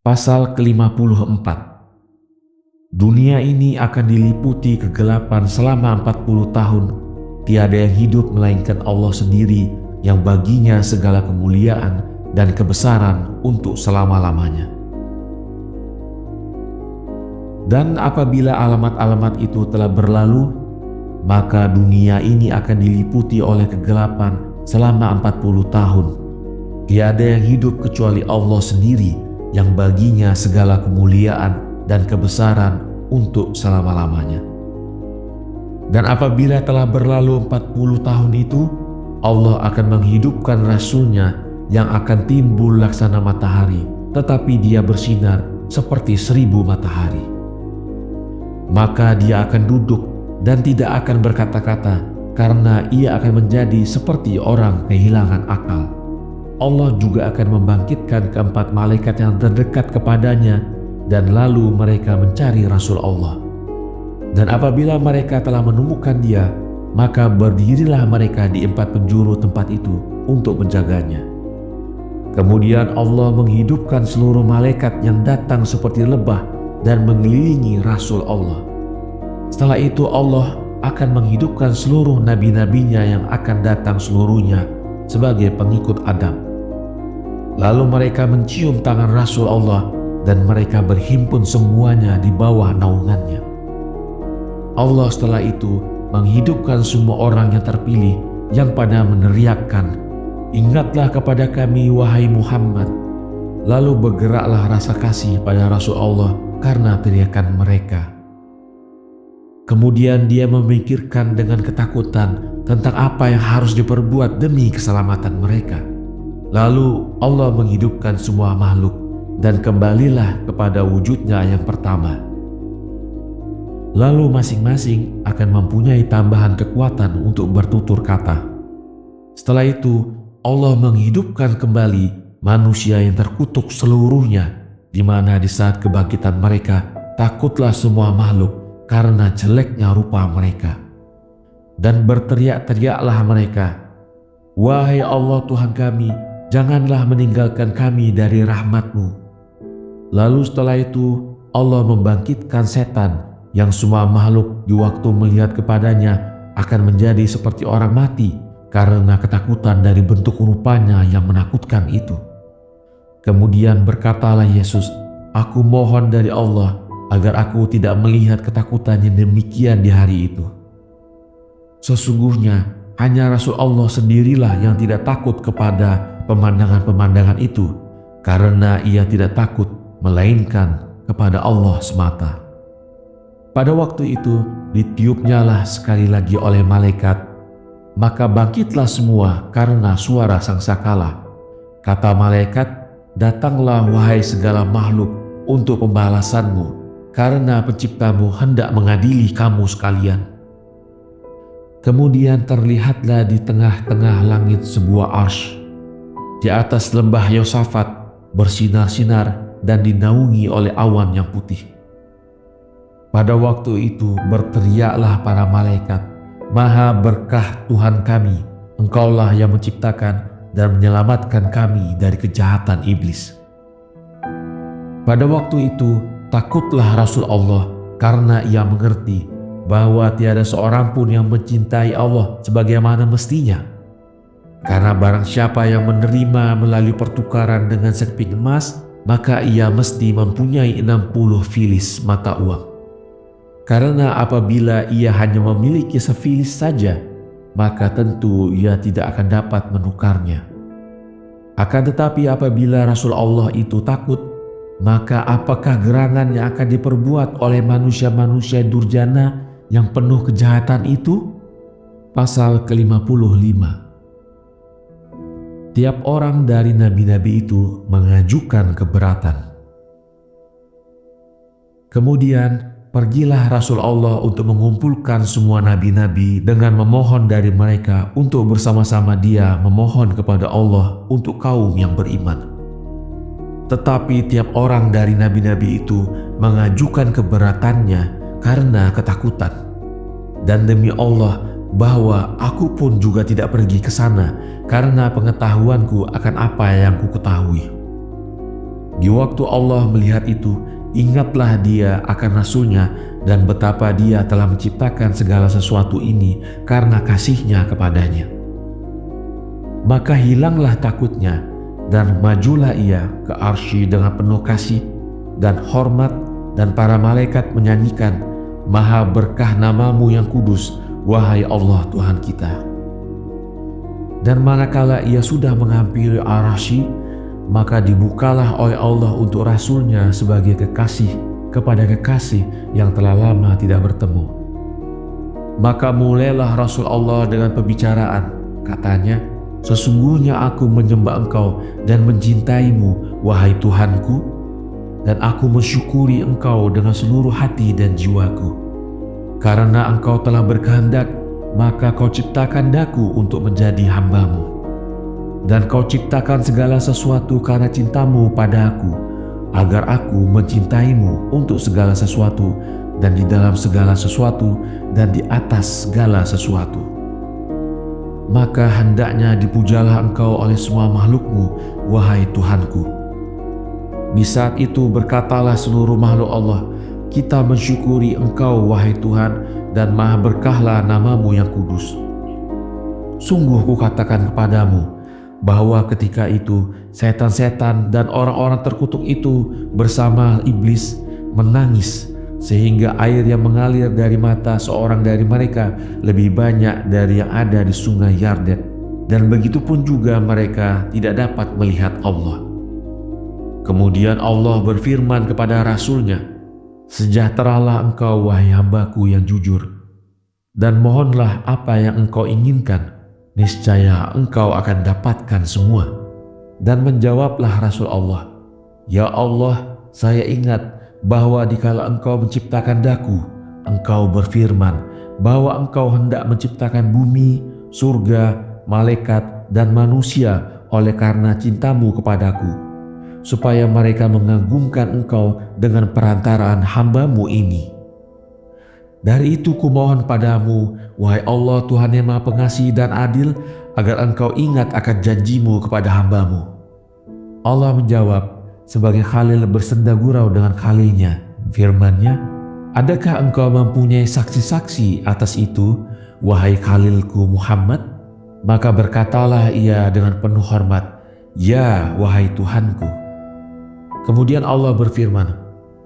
Pasal ke-54. Dunia ini akan diliputi kegelapan selama 40 tahun. Tiada yang hidup melainkan Allah sendiri, yang baginya segala kemuliaan dan kebesaran untuk selama-lamanya. Dan apabila alamat-alamat itu telah berlalu, maka dunia ini akan diliputi oleh kegelapan selama 40 tahun. Tiada yang hidup kecuali Allah sendiri, yang baginya segala kemuliaan dan kebesaran untuk selama-lamanya. Dan apabila telah berlalu 40 tahun itu, Allah akan menghidupkan Rasul-Nya yang akan timbul laksana matahari, tetapi dia bersinar seperti 1000 matahari. Maka dia akan duduk dan tidak akan berkata-kata, karena ia akan menjadi seperti orang kehilangan akal. Allah juga akan membangkitkan keempat malaikat yang terdekat kepadanya, dan lalu mereka mencari Rasul Allah. Dan apabila mereka telah menemukan dia, maka berdirilah mereka di 4 penjuru tempat itu untuk menjaganya. Kemudian Allah menghidupkan seluruh malaikat yang datang seperti lebah dan mengelilingi Rasul Allah. Setelah itu Allah akan menghidupkan seluruh nabi-nabinya yang akan datang seluruhnya sebagai pengikut Adam. Lalu mereka mencium tangan Rasul Allah dan mereka berhimpun semuanya di bawah naungannya. Allah setelah itu menghidupkan semua orang yang terpilih yang pada meneriakkan, "Ingatlah kepada kami wahai Muhammad." Lalu bergeraklah rasa kasih pada Rasul Allah karena teriakan mereka. Kemudian dia memikirkan dengan ketakutan tentang apa yang harus diperbuat demi keselamatan mereka. Lalu Allah menghidupkan semua makhluk dan kembalilah kepada wujudnya yang pertama. Lalu masing-masing akan mempunyai tambahan kekuatan untuk bertutur kata. Setelah itu Allah menghidupkan kembali manusia yang terkutuk seluruhnya, di mana di saat kebangkitan mereka takutlah semua makhluk karena jeleknya rupa mereka. Dan berteriak-teriaklah mereka, "Wahai Allah Tuhan kami, janganlah meninggalkan kami dari rahmat-Mu." Lalu setelah itu Allah membangkitkan setan yang semua makhluk di waktu melihat kepadanya akan menjadi seperti orang mati karena ketakutan dari bentuk rupanya yang menakutkan itu. Kemudian berkatalah Yesus, "Aku mohon dari Allah agar aku tidak melihat ketakutan yang demikian di hari itu." Sesungguhnya hanya Rasul Allah sendirilah yang tidak takut kepada pemandangan-pemandangan itu, karena ia tidak takut melainkan kepada Allah semata. Pada waktu itu ditiupnyalah sekali lagi oleh malaikat, maka bangkitlah semua karena suara sangkakala. Kata malaikat, "Datanglah wahai segala makhluk untuk pembalasanmu, karena penciptamu hendak mengadili kamu sekalian." Kemudian terlihatlah di tengah-tengah langit sebuah arsy. Di atas lembah Yosafat bersinar-sinar dan dinaungi oleh awan yang putih. Pada waktu itu berteriaklah para malaikat, "Maha berkah Tuhan kami, Engkaulah yang menciptakan dan menyelamatkan kami dari kejahatan iblis." Pada waktu itu takutlah Rasul Allah karena ia mengerti bahwa tiada seorang pun yang mencintai Allah sebagaimana mestinya. Karena barang siapa yang menerima melalui pertukaran dengan sekeping emas, maka ia mesti mempunyai 60 filis mata uang. Karena apabila ia hanya memiliki sefilis saja, maka tentu ia tidak akan dapat menukarnya. Akan tetapi apabila Rasul Allah itu takut, maka apakah gerangan yang akan diperbuat oleh manusia-manusia durjana yang penuh kejahatan itu? Pasal ke-55. Tiap orang dari nabi-nabi itu mengajukan keberatan. Kemudian pergilah Rasul Allah untuk mengumpulkan semua nabi-nabi dengan memohon dari mereka untuk bersama-sama dia memohon kepada Allah untuk kaum yang beriman. Tetapi tiap orang dari nabi-nabi itu mengajukan keberatannya karena ketakutan. Dan demi Allah bahwa aku pun juga tidak pergi ke sana karena pengetahuanku akan apa yang ku ketahui. Di waktu Allah melihat itu, ingatlah dia akan Rasulnya dan betapa dia telah menciptakan segala sesuatu ini karena kasihnya kepadanya. Maka hilanglah takutnya dan majulah ia ke arsy dengan penuh kasih dan hormat, dan para malaikat menyanyikan, Maha berkah namamu yang kudus, wahai Allah Tuhan kita. Dan manakala ia sudah menghampiri arsy, maka dibukalah oleh Allah untuk Rasulnya sebagai kekasih kepada kekasih yang telah lama tidak bertemu. Maka mulailah Rasul Allah dengan pembicaraan, katanya, sesungguhnya aku menyembah Engkau dan mencintaimu, wahai Tuhanku, dan aku mensyukuri Engkau dengan seluruh hati dan jiwaku. Karena Engkau telah berkehendak, maka Kau ciptakan daku untuk menjadi hambamu. Dan Kau ciptakan segala sesuatu karena cintamu pada aku, agar aku mencintaimu untuk segala sesuatu, dan di dalam segala sesuatu, dan di atas segala sesuatu. Maka hendaknya dipujalah Engkau oleh semua makhlukmu, wahai Tuhanku. Di saat itu berkatalah seluruh makhluk Allah, kita mensyukuri Engkau, wahai Tuhan, dan maha berkahlah namamu yang kudus. Sungguh kukatakan kepadamu, bahwa ketika itu setan-setan dan orang-orang terkutuk itu bersama iblis menangis, sehingga air yang mengalir dari mata seorang dari mereka lebih banyak dari yang ada di sungai Yarden, dan begitu pun juga mereka tidak dapat melihat Allah. Kemudian Allah berfirman kepada Rasulnya, sejahteralah engkau wahai hambaku yang jujur, dan mohonlah apa yang engkau inginkan, niscaya engkau akan dapatkan semua. Dan menjawablah Rasul Allah, ya Allah, saya ingat bahwa dikala engkau menciptakan daku, engkau berfirman bahwa engkau hendak menciptakan bumi, surga, malaikat, dan manusia oleh karena cintamu kepadaku, supaya mereka mengagungkan engkau dengan perantaraan hambamu ini. Dari itu kumohon padamu, wahai Allah Tuhan yang Maha Pengasih dan Adil, agar engkau ingat akan janjimu kepada hambamu. Allah menjawab, sebagai Khalil bersenda gurau dengan Khalilnya, firman-Nya, adakah engkau mempunyai saksi-saksi atas itu, wahai Khalilku Muhammad? Maka berkatalah ia dengan penuh hormat, ya wahai Tuhanku. Kemudian Allah berfirman,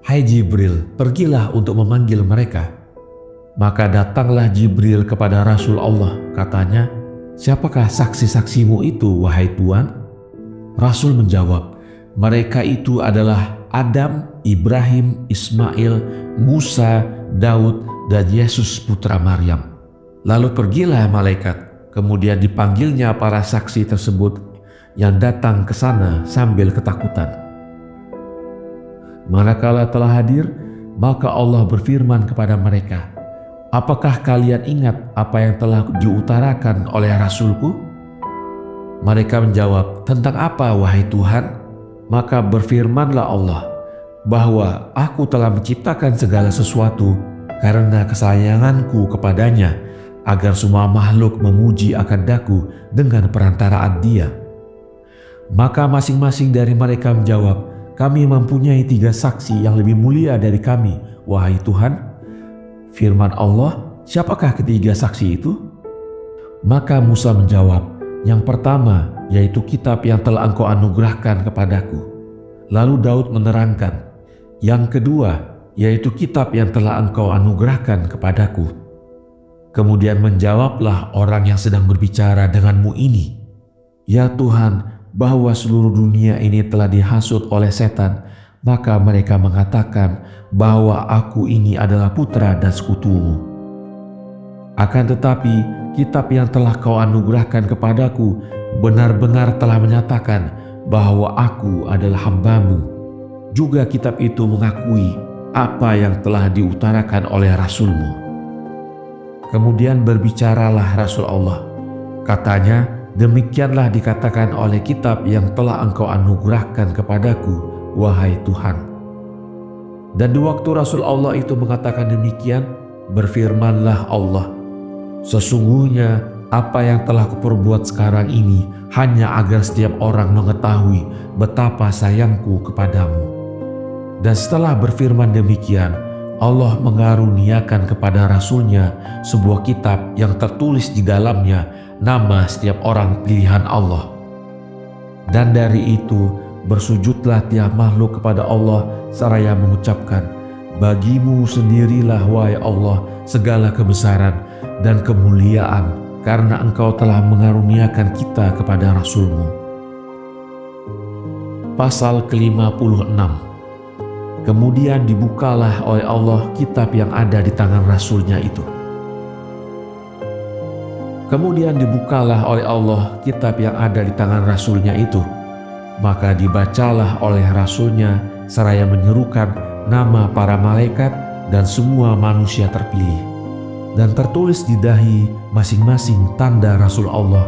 hai Jibril, pergilah untuk memanggil mereka. Maka datanglah Jibril kepada Rasul Allah, katanya, siapakah saksi-saksimu itu, wahai Tuan? Rasul menjawab, mereka itu adalah Adam, Ibrahim, Ismail, Musa, Daud, dan Yesus putra Maryam. Lalu pergilah malaikat, kemudian dipanggilnya para saksi tersebut yang datang ke sana sambil ketakutan. Manakala telah hadir, maka Allah berfirman kepada mereka, apakah kalian ingat apa yang telah diutarakan oleh Rasulku? Mereka menjawab, tentang apa wahai Tuhan? Maka berfirmanlah Allah, bahwa aku telah menciptakan segala sesuatu karena kesayanganku kepadanya, agar semua makhluk memuji akan daku dengan perantaraan dia. Maka masing-masing dari mereka menjawab, kami mempunyai 3 saksi yang lebih mulia dari kami, wahai Tuhan. Firman Allah, siapakah ketiga saksi itu? Maka Musa menjawab, yang pertama yaitu kitab yang telah engkau anugerahkan kepadaku. Lalu Daud menerangkan, yang kedua yaitu kitab yang telah engkau anugerahkan kepadaku. Kemudian menjawablah orang yang sedang berbicara denganmu ini, ya Tuhan, bahwa seluruh dunia ini telah dihasut oleh setan, maka mereka mengatakan bahwa aku ini adalah putra dan sekutumu. Akan tetapi kitab yang telah kau anugerahkan kepadaku benar-benar telah menyatakan bahwa aku adalah hambamu. Juga kitab itu mengakui apa yang telah diutarakan oleh Rasulmu. Kemudian berbicaralah Rasul Allah, katanya, demikianlah dikatakan oleh kitab yang telah engkau anugerahkan kepadaku, wahai Tuhan. Dan di waktu Rasul Allah itu mengatakan demikian, berfirmanlah Allah, sesungguhnya Apa yang telah kuperbuat sekarang ini hanya agar setiap orang mengetahui betapa sayangku kepadamu. Dan setelah berfirman demikian, Allah mengaruniakan kepada Rasul-Nya sebuah kitab yang tertulis di dalamnya nama setiap orang pilihan Allah. Dan dari itu bersujudlah tiap makhluk kepada Allah seraya mengucapkan, "Bagimu sendirilah wahai Allah segala kebesaran dan kemuliaan, karena Engkau telah mengaruniakan kita kepada Rasul-Mu." Pasal ke-56. Kemudian dibukalah oleh Allah kitab yang ada di tangan Rasul-Nya itu. Kemudian dibukalah oleh Allah kitab yang ada di tangan Rasul-Nya itu. Maka dibacalah oleh Rasul-Nya seraya menyerukan nama para malaikat dan semua manusia terpilih. Dan tertulis di dahi masing-masing tanda Rasul Allah.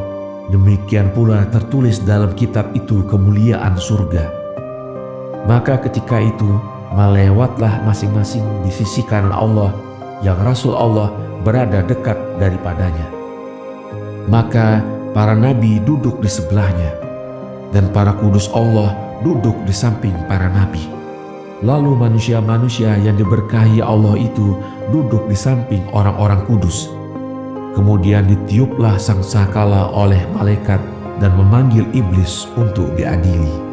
Demikian pula tertulis dalam kitab itu kemuliaan surga. Maka ketika itu melewatlah masing-masing di sisi kanan Allah, yang Rasul Allah berada dekat daripadanya. Maka para nabi duduk di sebelahnya, dan para kudus Allah duduk di samping para nabi. Lalu manusia-manusia yang diberkahi Allah itu duduk di samping orang-orang kudus. Kemudian ditiuplah sangkakala oleh malaikat dan memanggil iblis untuk diadili.